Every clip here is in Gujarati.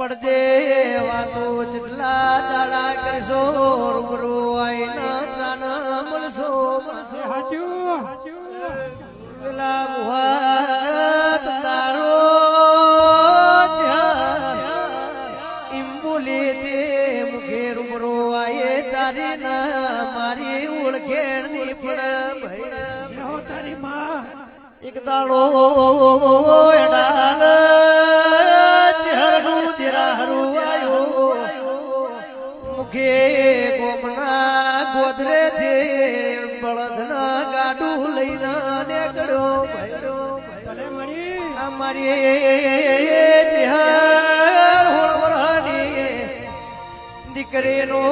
પડદે વાતો જેટલા દાડા કરશો રૂબરૂ આઈના ચાના મળશો પેલા મુહાત તારો ઇમ બોલે તે મુખે રૂબરૂ આયે તારી ના મારી ઓળખેણ ની પડ તારી માં એક દાડો એડાલ ચહેરું દિરાહરું આયો મુખે ગોમના ગોદરે થે બળદના ગાડું લઈને નીકળ્યો અમારી ચહેર હોળવરાની દીકરીનો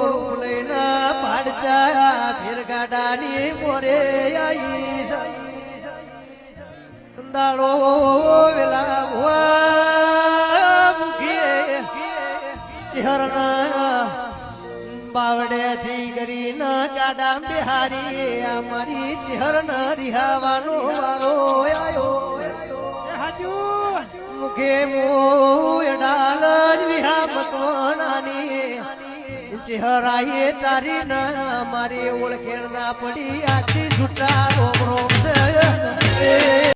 રૂપ લઈને પાડચા ફેર ગાડાની મોરે આવી દાડો વેલા મુખે ચહેરના બાવડે થી કરીને ગાડા બિહારી અમારી ચહેરના રિહાવાનો વારો આવ્યો મુખે મોડાલ જ વિહા મકવાનાની ચહેરાએ તારી ના મારી ઓળખેણ ના પડી આખી છૂટા રોમ રોમ છે